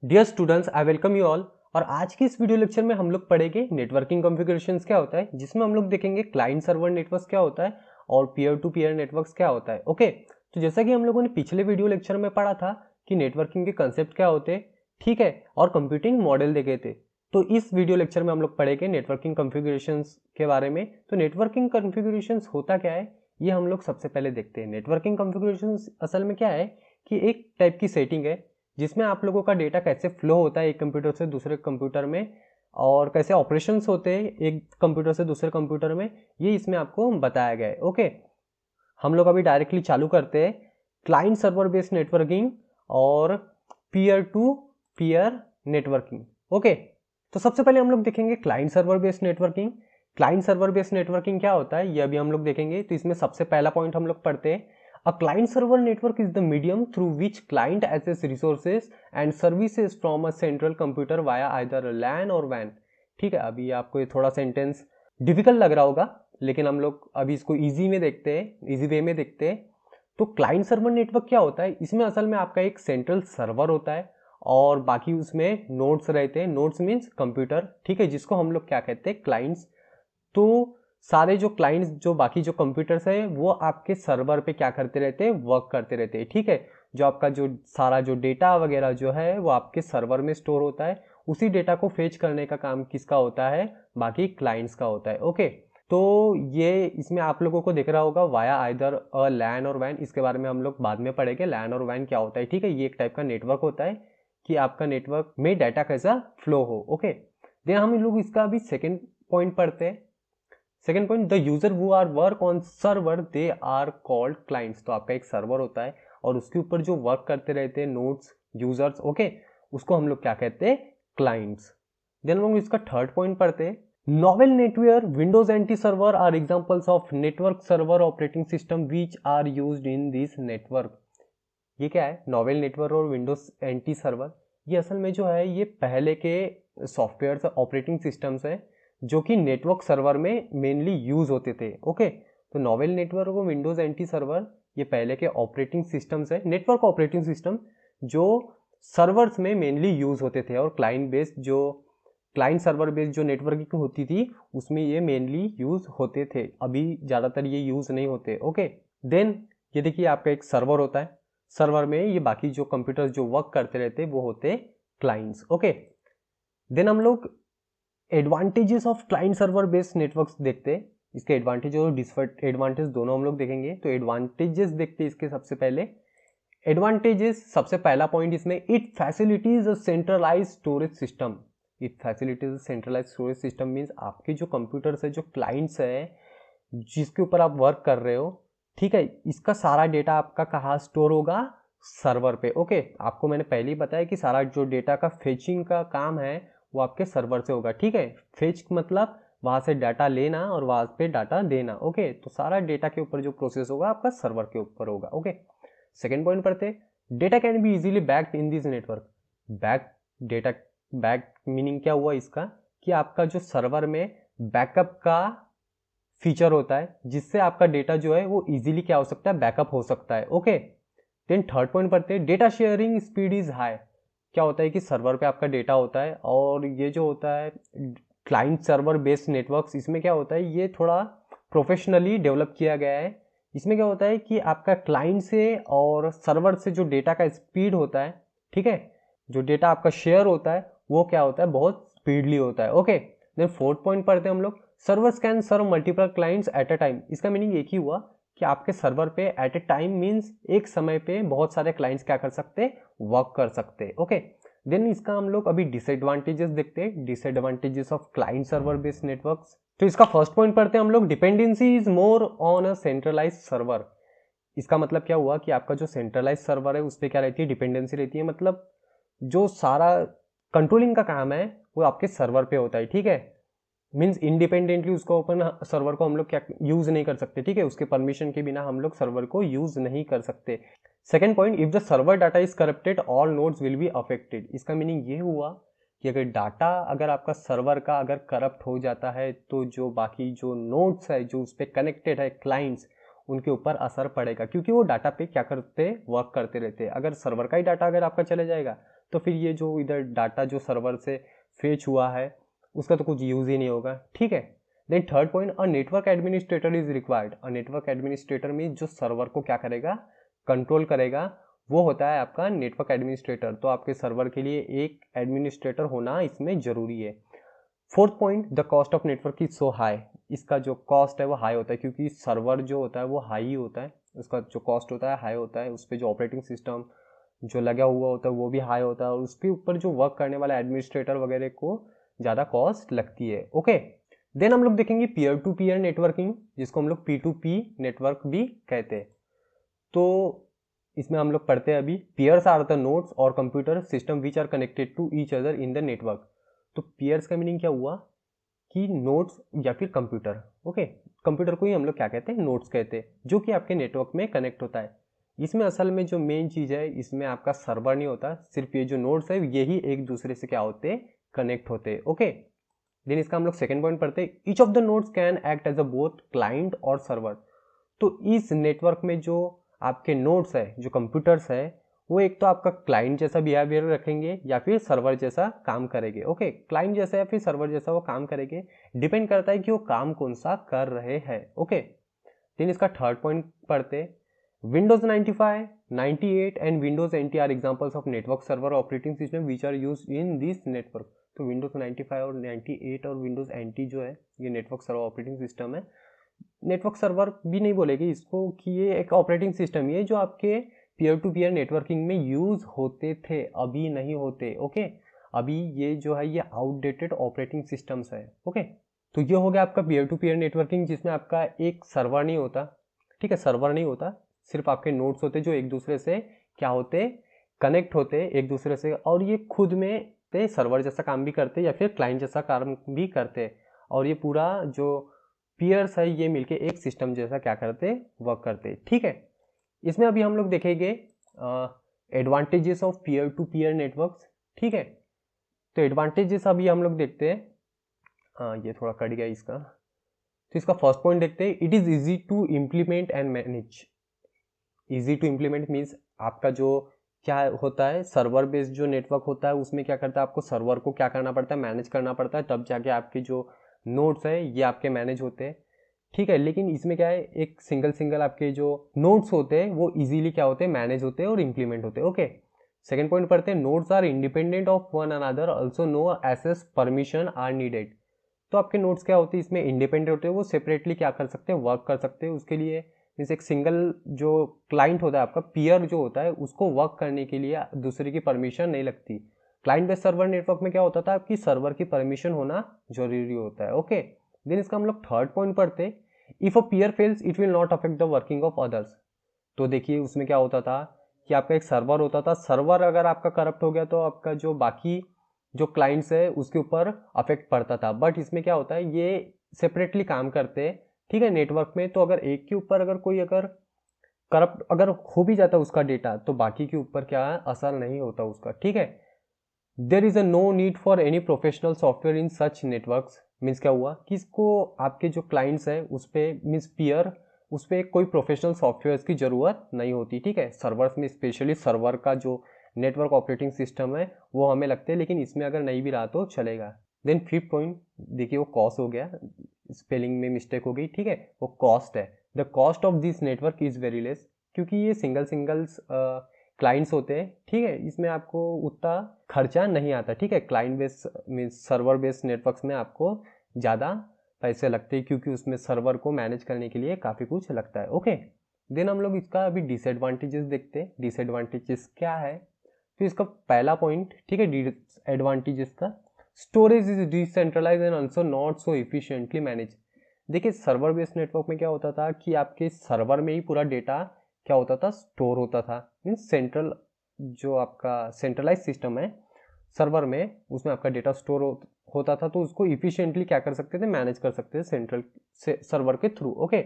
Dear students, I welcome you all. और आज की इस वीडियो लेक्चर में हम लोग पढ़ेंगे नेटवर्किंग कॉन्फ़िगरेशंस क्या होता है, जिसमें हम लोग देखेंगे क्लाइंट सर्वर नेटवर्क्स क्या होता है और पीयर टू पीयर नेटवर्क्स क्या होता है। ओके, तो जैसा कि हम लोगों ने पिछले वीडियो लेक्चर में पढ़ा था कि नेटवर्किंग के कंसेप्ट क्या होते हैं, ठीक है, और कंप्यूटिंग मॉडल देखे थे। तो इस वीडियो लेक्चर में हम लोग पढ़ेंगे नेटवर्किंग कॉन्फ़िगरेशंस के बारे में। तो नेटवर्किंग कॉन्फ़िगरेशंस होता क्या है, ये हम लोग सबसे पहले देखते हैं। नेटवर्किंग कॉन्फ़िगरेशंस असल में क्या है कि एक टाइप की सेटिंग है जिसमें आप लोगों का डेटा कैसे फ्लो होता है एक कंप्यूटर से दूसरे कंप्यूटर में, और कैसे ऑपरेशंस होते हैं एक कंप्यूटर से दूसरे कंप्यूटर में, ये इसमें आपको बताया गया है। ओके, हम लोग अभी डायरेक्टली चालू करते हैं क्लाइंट सर्वर बेस्ड नेटवर्किंग और peer to peer networking. Okay, तो सबसे पहले हम लोग देखेंगे client server based networking. Client server based networking क्या होता है ये अभी हम लोग देखेंगे। तो इसमें सबसे पहला पॉइंट हम लोग पढ़ते हैं, A client server network is the medium through which client access resources and services from a central computer via either LAN or WAN। ठीक है, अभी आपको ये थोड़ा सेंटेंस डिफिकल्ट लग रहा होगा, लेकिन हम लोग अभी इसको इजी में देखते हैं, इजी वे में देखते हैं। तो क्लाइंट सर्वर नेटवर्क क्या होता है, इसमें असल में आपका एक सेंट्रल सर्वर होता है और बाकी उसमें नोड्स रहते हैं। नोड्स मीन्स कंप्यूटर, ठीक है, जिसको हम लोग क्या कहते हैं, क्लाइंट्स। तो सारे जो क्लाइंट्स, जो बाकी जो कंप्यूटर्स है, वो आपके सर्वर पे क्या करते रहते हैं, वर्क करते रहते हैं। ठीक है, जो आपका जो सारा जो डेटा वगैरह जो है वो आपके सर्वर में स्टोर होता है। उसी डेटा को फेच करने का काम किसका होता है, बाकी क्लाइंट्स का होता है। ओके, तो ये इसमें आप लोगों को दिख रहा होगा वाया आइदर अ लैन और वैन। इसके बारे में हम लोग बाद में पढ़ेंगे लैन और वैन क्या होता है। ठीक है, ये एक टाइप का नेटवर्क होता है कि आपका नेटवर्क में डाटा कैसा फ्लो हो। ओके, देन हम लोग इसका अभी सेकेंड पॉइंट पढ़ते हैं। Second point, the user who are work on server they are called clients. तो आपका एक सर्वर होता है और उसके ऊपर जो वर्क करते रहते हैं नोड्स, यूजर्स, ओके, उसको हम लोग क्या कहते हैं, क्लाइंट्स। देन हम लोग इसका थर्ड पॉइंट पढ़ते हैं, Novell NetWare Windows NT server are examples of network server operating system which are used in this network. ये क्या है, नॉवेल नेटवर्क और विंडोज एंटी सर्वर, ये असल में जो है ये पहले के सॉफ्टवेयर ऑपरेटिंग सिस्टम्स है जो कि नेटवर्क सर्वर में मेनली यूज होते थे। ओके, तो नॉवेल नेटवर्क और विंडोज एंटी सर्वर ये पहले के ऑपरेटिंग सिस्टम्स है, नेटवर्क ऑपरेटिंग सिस्टम जो सर्वर्स में मेनली यूज होते थे। और क्लाइंट बेस्ड जो क्लाइंट सर्वर बेस्ड जो नेटवर्किंग होती थी उसमें ये मेनली यूज होते थे, अभी ज़्यादातर ये यूज नहीं होते। ओके, देन ये देखिए आपका एक सर्वर होता है, सर्वर में ये बाकी जो कंप्यूटर्स जो वर्क करते रहते वो होते क्लाइंट्स। ओके, देन हम लोग advantages of client server based networks देखते हैं। इसके एडवांटेज और डिसएडवांटेज दोनों हम लोग देखेंगे। तो एडवांटेजेस देखते हैं इसके। सबसे पहले एडवांटेजेस, सबसे पहला पॉइंट इसमें, it facilitates a centralize storage system. It facilitates centralize storage system means आपके जो कंप्यूटर्स है, जो क्लाइंट्स है जिसके ऊपर आप वर्क कर रहे हो, ठीक है, इसका सारा डेटा आपका कहाँ स्टोर होगा, सर्वर पे। ओके, आपको मैंने पहले ही बताया कि सारा जो डेटा का फेचिंग का काम है वो आपके सर्वर से होगा। ठीक है, फेच मतलब वहां से डाटा लेना और वहां पे डाटा देना। ओके, तो सारा डेटा के ऊपर जो प्रोसेस होगा आपका सर्वर के ऊपर होगा। ओके, सेकेंड पॉइंट पढ़ते, data can be easily backed in this network. Back data, back meaning क्या हुआ इसका, कि आपका जो सर्वर में बैकअप का फीचर होता है जिससे आपका डेटा जो है वो इजीली क्या हो सकता है, बैकअप हो सकता है। ओके, देन थर्ड पॉइंट पढ़ते हैं, data sharing speed is high. क्या होता है कि सर्वर पे आपका डेटा होता है और ये जो होता है क्लाइंट सर्वर बेस्ड नेटवर्क्स, इसमें क्या होता है, ये थोड़ा प्रोफेशनली डेवलप किया गया है। इसमें क्या होता है कि आपका क्लाइंट से और सर्वर से जो डेटा का स्पीड होता है, ठीक है, जो डेटा आपका शेयर होता है वो क्या होता है, बहुत स्पीडली होता है। ओके, देन फोर्थ पॉइंट पढ़ते हैं हम लोग, servers can serve multiple clients at a time. इसका मीनिंग एक ही हुआ कि आपके सर्वर पे एट ए टाइम मीन्स एक समय पे बहुत सारे क्लाइंट्स क्या कर सकते हैं, वर्क कर सकते हैं। ओके, देन इसका हम लोग अभी डिसएडवांटेजेस देखते हैं, disadvantages of client server based networks. तो इसका फर्स्ट पॉइंट पढ़ते हैं हम लोग, dependency is more on a centralize server. इसका मतलब क्या हुआ कि आपका जो सेंट्रलाइज सर्वर है उस पर क्या रहती है, डिपेंडेंसी रहती है। मतलब जो सारा कंट्रोलिंग का काम है वो आपके सर्वर पे होता है। ठीक है, मीन्स इंडिपेंडेंटली उसको ओपन सर्वर को हम लोग क्या यूज नहीं कर सकते। ठीक है, उसके परमिशन के बिना हम लोग सर्वर को यूज नहीं कर सकते। Second point, if the server data is corrupted all nodes will be affected. इसका मीनिंग ये हुआ कि अगर डाटा, अगर आपका सर्वर का अगर करप्ट हो जाता है तो जो बाकी जो नोड्स है जो उस पर कनेक्टेड है क्लाइंट्स, उनके ऊपर असर पड़ेगा, क्योंकि वो डाटा पे क्या करते, वर्क करते रहते हैं। अगर सर्वर का ही डाटा अगर आपका चले जाएगा तो फिर ये जो इधर डाटा जो सर्वर से फेच हुआ है उसका तो कुछ यूज़ ही नहीं होगा, ठीक है। Then third point, a network administrator is required. A network administrator में जो सर्वर को क्या करेगा, कंट्रोल करेगा, वो होता है आपका नेटवर्क एडमिनिस्ट्रेटर। तो आपके सर्वर के लिए एक एडमिनिस्ट्रेटर होना इसमें जरूरी है। Fourth point, the cost of network is so high. इसका जो कॉस्ट है वो हाई होता है क्योंकि सर्वर जो होता है वो हाई होता है, उसका जो कॉस्ट होता है हाई होता है, उस पर जो ऑपरेटिंग सिस्टम जो लगा हुआ होता है वो भी हाई होता है, और उसके ऊपर जो वर्क करने वाला एडमिनिस्ट्रेटर वगैरह को ज़्यादा कॉस्ट लगती है, ओके। देन हम लोग देखेंगे पीयर टू पीयर नेटवर्किंग, जिसको हम लोग P2P नेटवर्क भी कहते हैं। तो इसमें हम लोग पढ़ते हैं अभी, पियर्स आर द नोड्स और computer system which are connected to each other in the network. तो पियर्स का मीनिंग क्या हुआ कि नोड्स या फिर कंप्यूटर, ओके। कंप्यूटर को ही हम लोग क्या कहते हैं, नोड्स कहते हैं, जो कि आपके नेटवर्क में कनेक्ट होता है। इसमें असल में जो मेन चीज़ है, इसमें आपका सर्वर नहीं होता, सिर्फ ये जो नोड्स है यही एक दूसरे से क्या होते हैं, कनेक्ट होते हैं, ओके। देन इसका हम लोग सेकंड पॉइंट पढ़ते हैं, each of the nodes can act as a both client और सर्वर। तो इस नेटवर्क में जो आपके नोड्स है, जो कंप्यूटर्स है, वो एक तो आपका क्लाइंट जैसा बिहेवियर रखेंगे या फिर सर्वर जैसा काम करेंगे, ओके। क्लाइंट जैसा या फिर सर्वर जैसा वो काम करेंगे, डिपेंड करता है कि वो काम कौन सा कर रहे हैं, ओके। देन इसका थर्ड पॉइंट पढ़ते, Windows 95, 98 and Windows NT are examples of network server operating system which are used in this network. तो विंडोज 95 और 98 और विंडोज NT जो है ये नेटवर्क सर्वर ऑपरेटिंग सिस्टम है। नेटवर्क सर्वर भी नहीं बोलेगी इसको कि ये एक ऑपरेटिंग सिस्टम ही है जो आपके पीयर टू पीयर नेटवर्किंग में यूज होते थे, अभी नहीं होते, ओके। अभी ये जो है ये आउटडेटेड ऑपरेटिंग सिस्टम्स है, ओके। तो ये हो गया आपका पीयर टू पीयर नेटवर्किंग, जिसमें आपका एक सर्वर नहीं होता, ठीक है, सर्वर नहीं होता, सिर्फ आपके नोड्स होते जो एक दूसरे से क्या होते, कनेक्ट होते एक दूसरे से, और ये खुद में सर्वर जैसा काम भी करते या फिर क्लाइंट जैसा काम भी करते, और ये पूरा जो पीयर्स है ये मिलके एक सिस्टम जैसा क्या करते, वर्क करते, ठीक है। इसमें अभी हम लोग देखेंगे advantages of peer to peer networks, ठीक है। तो एडवांटेजेस अभी हम लोग देखते हैं, ये थोड़ा कट गया इसका। तो इसका फर्स्ट पॉइंट देखते हैं, it is easy to implement and manage. Easy to implement means आपका जो क्या होता है, सर्वर बेस्ड जो नेटवर्क होता है उसमें क्या करता है, आपको सर्वर को क्या करना पड़ता है, मैनेज करना पड़ता है, तब जाके आपके जो नोड्स है ये आपके मैनेज होते हैं, ठीक है। लेकिन इसमें क्या है, एक सिंगल सिंगल आपके जो नोड्स होते हैं वो इजीली क्या होते हैं, मैनेज होते हैं और इंप्लीमेंट होते हैं, ओके। सेकंड पॉइंट पढ़ते हैं, nodes are independent of one another, also no access permission are needed. तो आपके नोड्स क्या होते हैं, इसमें इंडिपेंडेंट होते हैं, वो सेपरेटली क्या कर सकते हैं, वर्क कर सकते हैं। उसके लिए मीन्स एक सिंगल जो क्लाइंट होता है आपका, पीयर जो होता है, उसको वर्क करने के लिए दूसरे की परमिशन नहीं लगती। क्लाइंट बेस्ड सर्वर नेटवर्क में क्या होता था, आपकी सर्वर की परमिशन होना जरूरी होता है, ओके। देन इसका हम लोग थर्ड पॉइंट पढ़ते, if a peer fails it will not affect the working of others. तो देखिए उसमें क्या होता था कि आपका एक सर्वर होता था, सर्वर अगर आपका करप्ट हो गया तो आपका जो बाकी जो क्लाइंट्स है उसके ऊपर अफेक्ट पड़ता था। बट इसमें क्या होता है, ये सेपरेटली काम करते हैं, ठीक है, नेटवर्क में। तो अगर एक के ऊपर अगर कोई अगर करप्ट अगर हो भी जाता उसका डेटा, तो बाकी के ऊपर क्या असर नहीं होता उसका, ठीक है। There is a no need for any professional software in such networks. Means क्या हुआ कि इसको आपके जो क्लाइंट्स है उस पर मीन्स पीयर उस पर कोई प्रोफेशनल सॉफ्टवेयर की जरूरत नहीं होती, ठीक है। सर्वर्स में स्पेशली सर्वर का जो नेटवर्क ऑपरेटिंग सिस्टम है वो हमें लगते हैं, लेकिन इसमें अगर नहीं भी रहा तो चलेगा। देन फिफ्थ पॉइंट देखिए, वो कॉस्ट हो गया, स्पेलिंग में मिस्टेक हो गई, ठीक है, वो कॉस्ट है। The cost of this network is very less, क्योंकि ये सिंगल क्लाइंट्स होते हैं, ठीक है, इसमें आपको उतना खर्चा नहीं आता, ठीक है। Client based means server based networks में आपको ज़्यादा पैसे लगते हैं, क्योंकि उसमें सर्वर को मैनेज करने के लिए काफ़ी कुछ लगता है, ओके। देन हम लोग इसका अभी डिसएडवांटेजेस देखते हैं, डिसएडवांटेजेस क्या है। तो इसका पहला पॉइंट, ठीक है, डिसएडवांटेजेस का, storage is decentralize and also not so efficiently manage. देखिए सर्वर बेस्ड नेटवर्क में क्या होता था कि आपके सर्वर में ही पूरा डेटा क्या होता था, स्टोर होता था। मीन्स सेंट्रल जो आपका सेंट्रलाइज सिस्टम है सर्वर में, उसमें आपका डेटा स्टोर होता था, तो उसको इफिशिएंटली क्या कर सकते थे, मैनेज कर सकते थे सेंट्रल से सर्वर के थ्रू, ओके।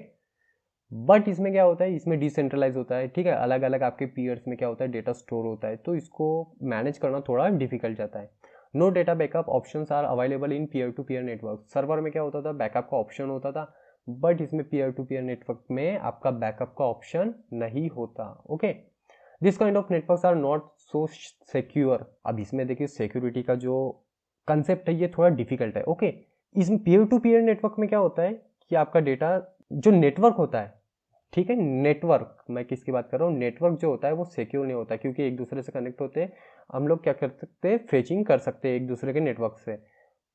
बट इसमें क्या होता है, इसमें डिसेंट्रलाइज होता है, ठीक है, अलग अलग आपके पीयर्स में क्या होता है, डेटा स्टोर होता है, तो इसको मैनेज करना थोड़ा डिफिकल्ट जाता है। No data backup options are available in peer to peer network. Server में क्या होता था, बैकअप का ऑप्शन होता था, बट इसमें पीयर टू पीयर नेटवर्क में आपका बैकअप का ऑप्शन नहीं होता, okay. This kind of networks are not so secure. अब इसमें देखिए सिक्योरिटी का जो कंसेप्ट है ये थोड़ा डिफिकल्ट है। ओके, इसमें पीयर टू पीयर नेटवर्क में क्या होता है कि आपका डेटा जो नेटवर्क होता है, ठीक है, नेटवर्क मैं किसकी बात कर रहा हूँ, नेटवर्क जो होता है वो सिक्योर नहीं होता, क्योंकि एक दूसरे से कनेक्ट होते हैं, हम लोग क्या कर सकते हैं, फेचिंग कर सकते हैं एक दूसरे के नेटवर्क से।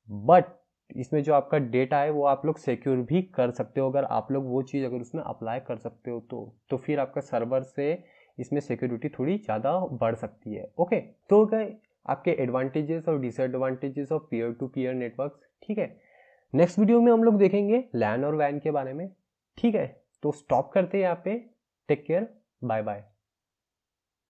बट इसमें जो आपका डेटा है वो आप लोग सिक्योर भी कर सकते हो, अगर आप लोग वो चीज़ अगर उसमें अप्लाई कर सकते हो तो फिर आपका सर्वर से इसमें सिक्योरिटी थोड़ी ज़्यादा बढ़ सकती है। ओके, तो गए आपके एडवांटेजेस और disadvantages of peer to peer network. ठीक है, नेक्स्ट वीडियो में हम लोग देखेंगे लैन और वैन के बारे में। ठीक है, तो स्टॉप करते हैं यहाँ पे। Take care, bye bye.